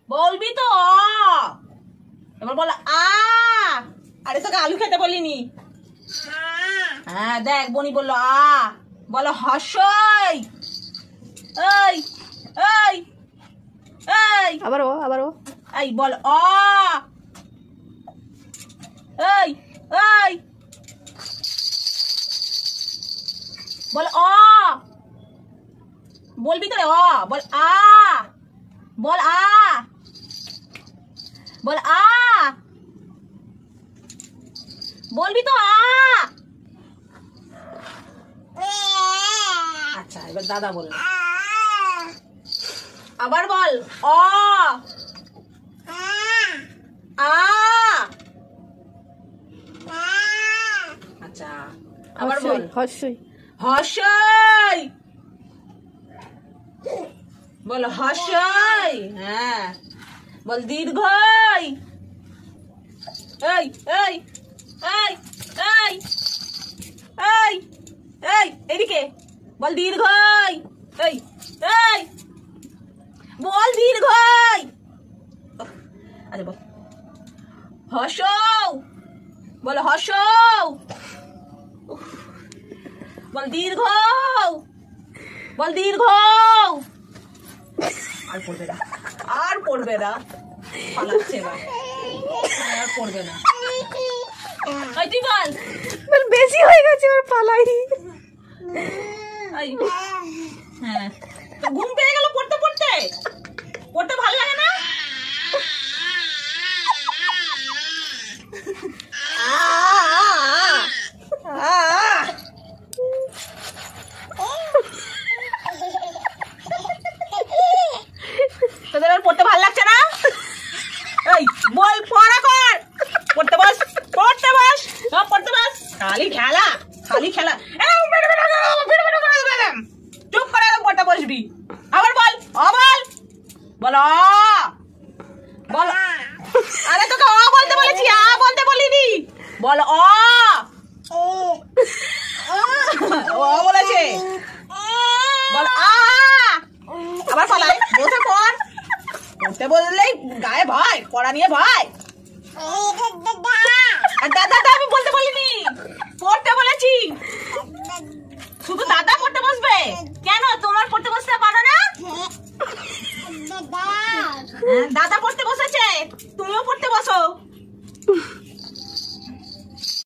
বলবি তো এবার বল আ। আরে তোকে আলু খেতে বলিনি। হ্যাঁ দেখ বনি বললো আ। বলো হসই। এই এই এই আবার ও এই বল অ। এই এই বল অ। বলবি তো রে অ। বল আ। বল আ। বল আ। বলবি তো আ। আচ্ছা এবার দাদা বল। আবার বল অ। আ। আচ্ছা আবার বল হর্ষই হর্ষই। বল হর্ষই। হ্যাঁ বল দীর্ঘই। এই এই এই এই এই এই এদিকে বল দীর্ঘই। এই এই বল দীর্ঘই। আচ্ছা বল হর্ষৌ। বল হর্ষৌ। বল দীর্ঘ। বল দীর্ঘ। আর পড়বে না আর পড়বে না পালাচ্ছে না আর পড়বে না। তুই বল বেশি হয়ে গেছে ওর পালাই। হ্যাঁ তো ঘুম পেয়ে গেল পড়তে পড়তে। পড়তে ভালো লাগে না? তোদের আর পড়তে ভালো লাগছে না? এই বল পড়া কর। পড়তে বস পড়তে বস পড়তে বস। খালি খেলা খালি খেলা। চুপ করে পড়তে বসবি। আবার বল অ বল। বল অ। বল আরে তোকে অ বলতে বলেছি আ বলতে বলিনি। বল অ। ও বলেছে। বল আ। আবার পালাই বসে পড়। পড়তে বললেই গায়ে ভয় পড়া নিয়ে ভয়।